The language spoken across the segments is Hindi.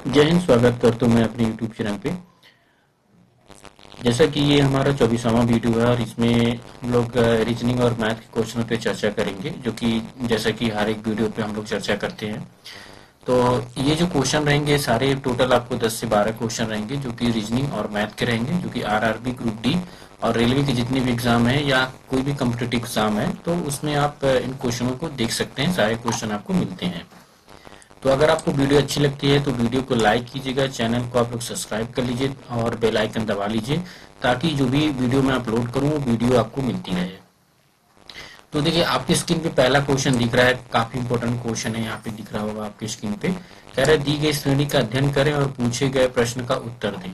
जय हिंद। स्वागत करता हूँ मैं अपने YouTube चैनल पे। जैसा कि ये हमारा 24वां वीडियो है और इसमें हम लोग रीजनिंग और मैथ के क्वेश्चनों पे चर्चा करेंगे, जो कि जैसा कि हर एक वीडियो पे हम लोग चर्चा करते हैं। तो ये जो क्वेश्चन रहेंगे सारे टोटल आपको 10 से 12 क्वेश्चन रहेंगे, जो कि रीजनिंग और मैथ के रहेंगे, जो कि आरआरबी, ग्रुप डी और रेलवे के जितने भी एग्जाम है या कोई भी कॉम्पिटिटिव एग्जाम है तो उसमें आप इन क्वेश्चनों को देख सकते हैं। सारे क्वेश्चन आपको मिलते हैं। तो अगर आपको वीडियो अच्छी लगती है तो वीडियो को लाइक कीजिएगा, चैनल को आप लोग सब्सक्राइब कर लीजिए और बेल आइकन दबा लीजिए, ताकि जो भी वीडियो मैं अपलोड करूं वो वीडियो आपको मिलती रहे। तो देखिए, आपकी स्क्रीन पे पहला क्वेश्चन दिख रहा है, काफी इंपॉर्टेंट क्वेश्चन है। यहाँ पे दिख रहा होगा आपकी स्क्रीन पे। कह रहा है दी गई श्रेणी का अध्ययन करें और पूछे गए प्रश्न का उत्तर दें।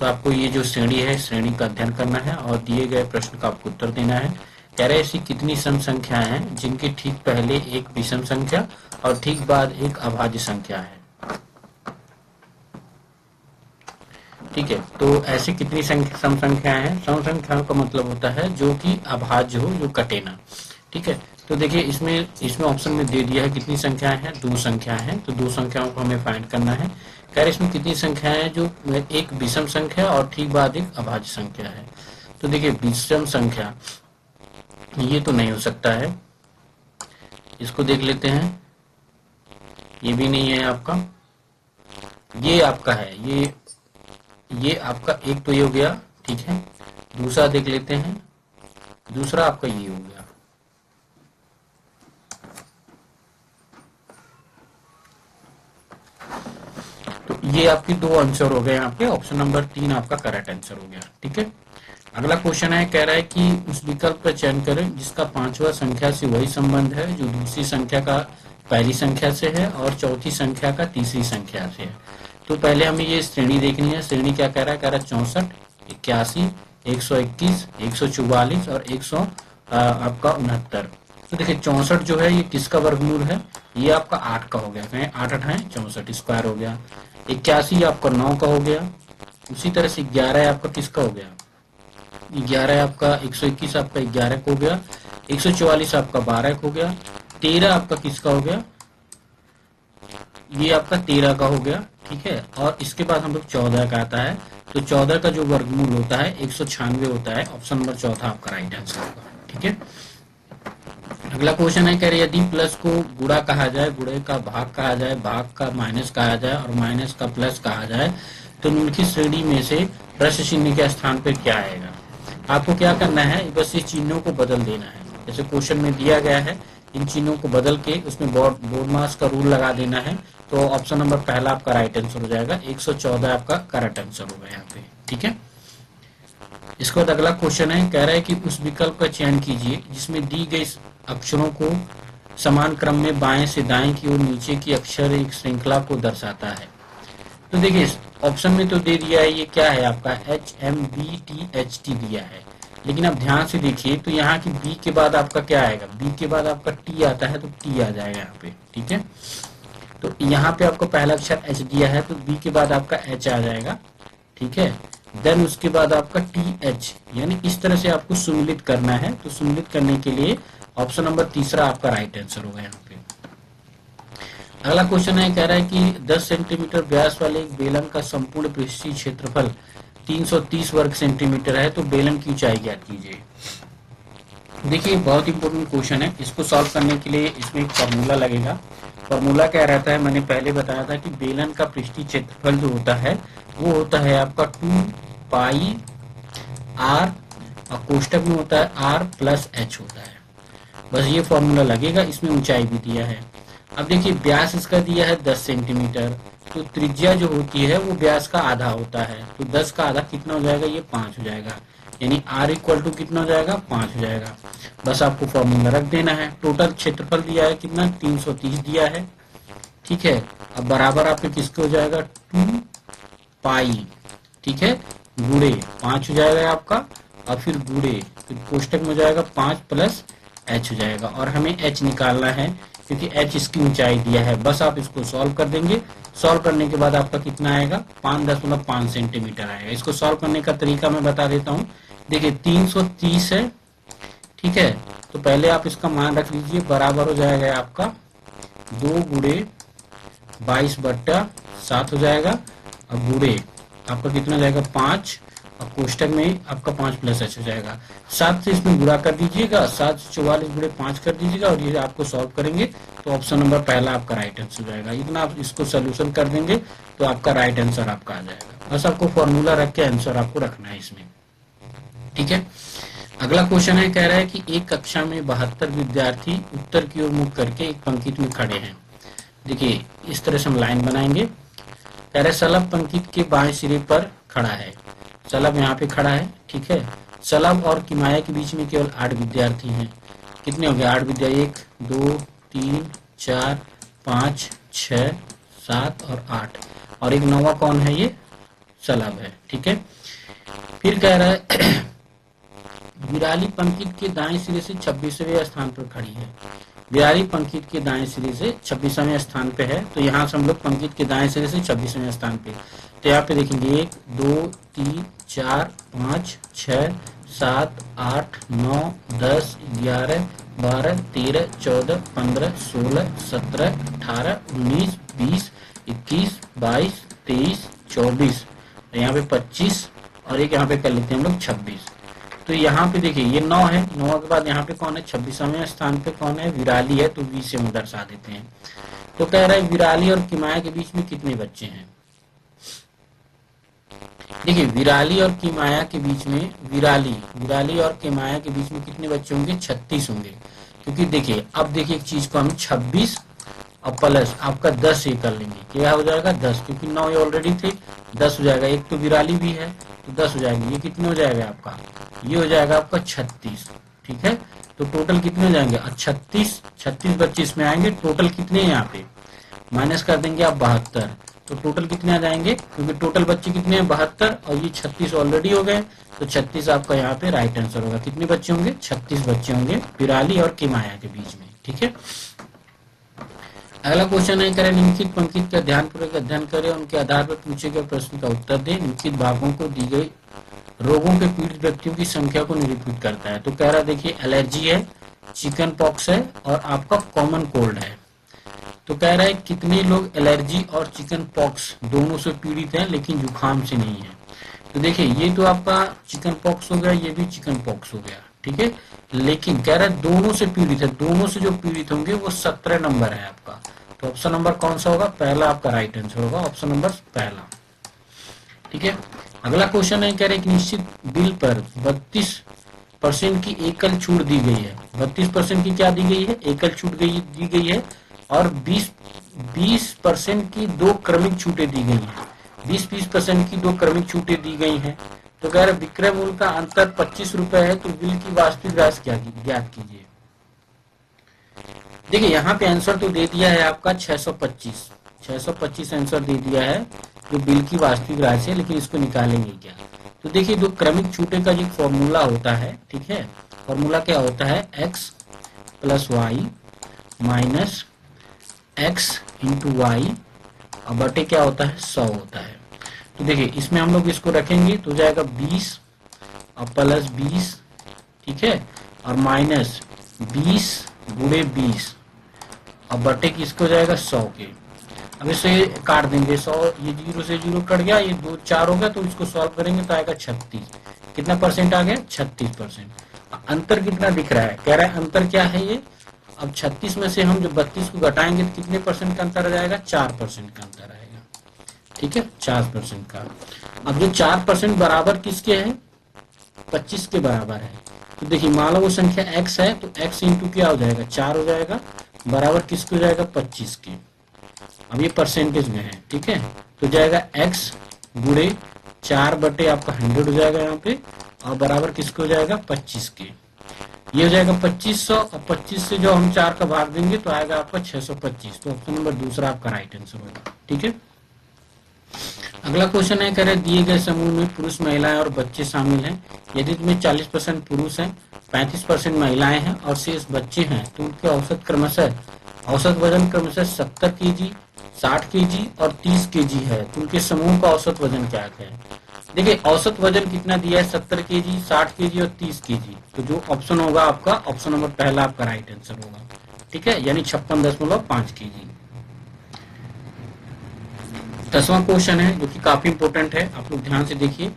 तो आपको ये जो श्रेणी है, श्रेणी का अध्ययन करना है और दिए गए प्रश्न का आपको उत्तर देना है। कह रहे ऐसी कितनी सम संख्याएं हैं जिनके ठीक पहले एक विषम संख्या और ठीक बाद एक अभाज्य संख्या है। ठीक है, तो ऐसी कितनी सम संख्याएं हैं। सम संख्याओं का मतलब होता है जो कि अभाज्य हो, जो कटे ना। ठीक है, तो देखिए इसमें इसमें ऑप्शन में दे दिया है कितनी संख्याएं हैं, दो संख्याएं हैं। तो दो संख्याओं को हमें फाइंड करना है। कह रहे इसमें कितनी संख्याएं हैं जो एक विषम संख्या और ठीक बाद एक अभाज्य संख्या है। तो देखिए विषम संख्या ये तो नहीं हो सकता है, इसको देख लेते हैं। ये भी नहीं है आपका, ये आपका है। ये आपका एक तो ये हो गया। ठीक है, दूसरा देख लेते हैं। दूसरा आपका ये हो गया। तो ये आपकी दो आंसर हो गए। यहाँ पे ऑप्शन नंबर 3 आपका करेक्ट आंसर हो गया। ठीक है, अगला क्वेश्चन है, कह रहा है कि उस विकल्प का चयन करें जिसका पांचवा संख्या से वही संबंध है जो दूसरी संख्या का पहली संख्या से है और चौथी संख्या का तीसरी संख्या से है। तो पहले हमें ये श्रेणी देखनी है। श्रेणी क्या कह रहा है, कह रहा है 64, 81, 121, 144 और 100 आपका 69। तो देखिए 64 जो है ये किसका वर्गमूल है, ये आपका 8 का हो गया। कहें 8 8 64 स्क्वायर हो गया। 81 आपका 9 का हो गया। उसी तरह से 11 आपका किसका हो गया, 11 आपका 121 आपका 11 का हो गया। 144 आपका 12 का हो गया। 13 आपका किसका हो गया, ये आपका 13 का हो गया। ठीक है, और इसके बाद हम लोग 14 का आता है। तो 14 का जो वर्गमूल होता है 196 होता है। ऑप्शन नंबर चौथा आपका राइट आंसर होगा। ठीक है, अगला क्वेश्चन है, कह रहे यदि प्लस को गुणा कहा जाए, गुणे का भाग कहा जाए, भाग का माइनस कहा जाए और माइनस का प्लस कहा जाए तो निम्नलिखित श्रेणी में से प्रश्न चिन्ह के स्थान पर क्या आएगा। आपको क्या करना है, बस इस चिन्हों को बदल देना है। जैसे क्वेश्चन में दिया गया है, इन चिन्हों को बदल के उसमें बोर्ड मास का रूल लगा देना है। तो ऑप्शन नंबर पहला आपका राइट आंसर हो जाएगा। 114 आपका करेक्ट आंसर होगा यहाँ पे। ठीक है, इसके बाद अगला क्वेश्चन है, कह रहा है कि उस विकल्प का चयन कीजिए जिसमें दी गई अक्षरों को समान क्रम में बाएं से दाएं की ओर नीचे की अक्षर एक श्रृंखला को दर्शाता है। तो देखिए ऑप्शन में तो दे दिया है, ये क्या है आपका HMBTHT दिया है। लेकिन आप ध्यान से देखिए तो यहाँ की बी के बाद आपका क्या आएगा, बी के बाद आपका टी आता है तो टी आ जाएगा यहाँ पे। ठीक है, तो यहाँ पे आपको पहला अक्षर एच दिया है तो बी के बाद आपका एच आ जाएगा। ठीक है, देन उसके बाद आपका टी एच, यानी इस तरह से आपको सुमिलित करना है। तो सुमिलित करने के लिए ऑप्शन नंबर तीसरा आपका राइट आंसर होगा यहाँ पे। अगला क्वेश्चन है, कह रहा है कि 10 सेंटीमीटर व्यास वाले एक बेलन का संपूर्ण पृष्ठीय क्षेत्रफल 330 वर्ग सेंटीमीटर है, तो बेलन की ऊंचाई ज्ञात कीजिए। देखिए बहुत इंपॉर्टेंट क्वेश्चन है। इसको सॉल्व करने के लिए इसमें एक फॉर्मूला लगेगा। फॉर्मूला क्या रहता है, मैंने पहले बताया था कि बेलन का पृष्ठीय क्षेत्रफल जो होता है वो होता है आपका 2 पाई आर और कोष्टक में होता है आर प्लस एच होता है। बस ये फॉर्मूला लगेगा। इसमें ऊंचाई भी दिया है। अब देखिए व्यास इसका दिया है 10 सेंटीमीटर, तो त्रिज्या जो होती है वो व्यास का आधा होता है। तो 10 का आधा कितना हो जाएगा, ये 5 हो जाएगा। यानी R इक्वल टू कितना हो जाएगा, 5 हो जाएगा। बस आपको फॉर्मूला रख देना है। टोटल क्षेत्रफल दिया है कितना, 330 दिया है। ठीक है, अब बराबर आपके किसके हो जाएगा, 2 पाई, ठीक है, गुणे 5 हो जाएगा आपका, और फिर गुणे फिर कोष्टक में हो जाएगा 5 प्लस एच हो जाएगा। और हमें एच निकालना है क्योंकि एच इसकी ऊंचाई दिया है। बस आप इसको सॉल्व कर देंगे। सॉल्व करने के बाद आपका कितना आएगा, 5.5 सेंटीमीटर आएगा। इसको सॉल्व करने का तरीका मैं बता देता हूँ। देखिए 330 है। ठीक है, तो पहले आप इसका मान रख लीजिए, बराबर हो जाएगा आपका 2 गुणे 22/7 हो जाएगा। अब गुणे आपका कितना जाएगा 5, और कोष्टक में आपका 5+h हो जाएगा। 7 से इसमें गुणा कर दीजिएगा, 7 से 44 गुणे 5 कर दीजिएगा, और ये आपको सॉल्व करेंगे तो ऑप्शन नंबर पहला आपका राइट आंसर हो जाएगा। इतना आप इसको सोल्यूशन कर देंगे तो आपका राइट आंसर आपका आ जाएगा। बस आपको फॉर्मूला रख के आंसर आपको रखना है इसमें, ठीक है। अगला क्वेश्चन है, कह रहा है कि एक कक्षा में 72 विद्यार्थी उत्तर की ओर मुख करके एक पंक्ति में खड़े हैं। देखिए इस तरह से हम लाइन बनाएंगे। कह रहे शलभ पंक्ति के बाएं सिरे पर खड़ा है, शलभ यहाँ पे खड़ा है, ठीक है। शलभ और किमाया के बीच में केवल 8 विद्यार्थी हैं। कितने हो गए 8 विद्यार्थी, 1 2 3 4 5 6 7 और 8, और एक 9वां कौन है, ये शलभ है, ठीक है। फिर कह रहा है विराली पंक्ति के दाएं सिरे से 26वें स्थान पर खड़ी है। विराली पंक्ति के दाएं सिरे से 26वें स्थान पे है, तो यहाँ से हम लोग पंक्ति के दाएं सिरे से 26वें स्थान पे, तो यहाँ पे देखेंगे 1 2 3 4 5 6 7 8 9 10 11 12 13 14 15 16 17 18 19 20 21 22 23 24, यहाँ पे 25, और एक यहाँ पे कर लेते हैं हम लोग 26। तो यहाँ पे देखिए ये 9 है, 9 के बाद यहाँ पे कौन है 26वें स्थान पे कौन है, विराली है, तो 20 से हम दर्शा देते हैं। तो कह रहा है विराली और किमाया के बीच में कितने बच्चे हैं। देखिए विराली और किमाया के बीच में, विराली और किमाया के बीच में कितने बच्चे होंगे, 36 होंगे। क्योंकि देखिए अब देखिए एक चीज को हम 26 और प्लस आपका 10 ये कर लेंगे, क्या हो जाएगा 10, क्योंकि 9 ये ऑलरेडी थे, 10 हो जाएगा। एक तो विराली भी है तो 10 हो जाएगा। ये कितने हो जाएगा आपका, ये हो जाएगा आपका 36, ठीक है। तो टोटल कितने हो जाएंगे 36 बच्चे इसमें आएंगे। टोटल कितने हैं यहाँ पे, माइनस कर देंगे आप 72, तो टोटल कितने आ जाएंगे, क्योंकि टोटल बच्चे कितने हैं 72, और ये 36 ऑलरेडी हो गए, तो 36 आपका यहाँ पे राइट आंसर होगा। कितने बच्चे होंगे 36 बच्चे होंगे विराली और किमाया के बीच में, ठीक है। अगला क्वेश्चन है, करें निम्नलिखित पंक्ति का ध्यानपूर्वक अध्ययन करें, उनके आधार पर पूछे गए प्रश्न का उत्तर दें। निम्नलिखित भागों को दी गई रोगों के पीड़ित व्यक्तियों की संख्या को निरूपित करता है। तो कह रहा है देखिए एलर्जी है, चिकन पॉक्स है, और आपका कॉमन कोल्ड है। तो कह रहा है कितने लोग एलर्जी और चिकन पॉक्स दोनों से पीड़ित हैं लेकिन जुकाम से नहीं है। तो देखिए ये तो आपका चिकन पॉक्स हो गया, ये भी चिकन पॉक्स हो गया, ठीक है। लेकिन कह रहा है दोनों से पीड़ित है, दोनों से जो पीड़ित होंगे वो 17 नंबर है आपका। तो ऑप्शन नंबर कौन सा होगा, पहला आपका राइट आंसर होगा, ऑप्शन नंबर पहला, ठीक है। अगला क्वेश्चन है, कह रहे एक निश्चित बिल पर 32% की एकल छूट दी गई है। 32% की क्या दी गई है, एकल छूट दी गई है, और 20% की 2 क्रमिक छूटें दी गई हैं। 20% की 2 क्रमिक छूटें दी गई हैं। तो कह रहे विक्रय मूल्य का अंतर 25 रुपए है, तो बिल की वास्तविक राशि क्या ज्ञात कीजिए। देखिए यहाँ पे आंसर तो दे दिया है आपका 625 आंसर दे दिया है, जो बिल की वास्तविक राशि है, लेकिन इसको निकालेंगे क्या। तो देखिए 2 क्रमिक छूटे का जो फॉर्मूला होता है, ठीक है, फॉर्मूला क्या होता है, x + y minus x × y और बटे क्या होता है 100 होता है। तो देखिए इसमें हम लोग इसको रखेंगे तो जाएगा 20 और प्लस 20, ठीक है, और माइनस 20 गुणे 20 और बटे किसको जाएगा 100 के। अब इसे काट देंगे, 100 ये 0 से 0 कट गया, ये 2 4 हो गया, तो इसको सॉल्व करेंगे तो आएगा 36। कितना परसेंट आ गया 36%। अंतर कितना दिख रहा है, कह रहा है अंतर क्या है ये। अब 36 में से हम जब 32 को घटाएंगे तो कितने परसेंट का अंतर आ जाएगा, 4% का अंतर आएगा, ठीक है, 4% का। अब जो 4% बराबर किसके है, 25 के बराबर है। तो देखिए मान लो वो संख्या x है, तो x इंटू क्या हो जाएगा 4 हो जाएगा, बराबर किसको जाएगा 25 के। अब ये परसेंटेज में है, ठीक है, तो जाएगा x गुणे 4 बटे आपका 100 हो जाएगा यहाँ पे, और बराबर किसको हो जाएगा 25 के। ये हो जाएगा 2500, और 25 से जो हम 4 का भाग देंगे तो आएगा आपका 625। तो ऑप्शन नंबर दूसरा आपका राइट आंसर होगा, ठीक है। अगला क्वेश्चन है, कह रहे दिए गए समूह में पुरुष, महिलाएं और बच्चे शामिल हैं। यदि इसमें 40% पुरुष हैं, 35% महिलाएं हैं और शेष बच्चे हैं, तो उनके औसत वजन क्रमशः 70 kg, 60 kg और 30 kg है। तो उनके समूह का औसत वजन क्या है। देखिए औसत वजन कितना दिया है, 70 kg, 60 kg और 30 kg। तो जो ऑप्शन होगा आपका, ऑप्शन नंबर पहला आपका राइट आंसर होगा, ठीक है, यानी 56.5 kg। 10वां क्वेश्चन है जो कि काफी इंपॉर्टेंट है, आप लोग ध्यान से देखिए।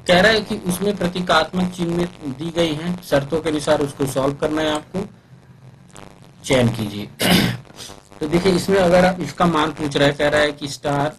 कह रहा है कि उसमें प्रतीकात्मक चिन्ह दी गई हैं, शर्तों के अनुसार उसको सॉल्व करना है, आपको चयन कीजिए। तो देखिए इसमें अगर आप इसका मान पूछ रहा है, कह रहा है कि स्टार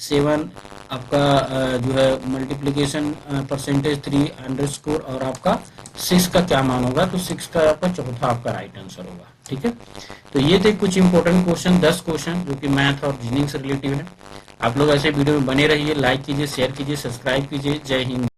7 आपका जो है मल्टीप्लीकेशन परसेंटेज 3 अंडरस्कोर और आपका 6 का क्या मान होगा, तो 6 का आपका चौथा आपका राइट आंसर होगा। ठीक है, तो ये थे कुछ इंपॉर्टेंट क्वेश्चन, 10 क्वेश्चन जो कि मैथ और रीजनिंग से रिलेटिव है। आप लोग ऐसे वीडियो में बने रहिए, लाइक कीजिए, शेयर कीजिए, सब्सक्राइब कीजिए। जय हिंद।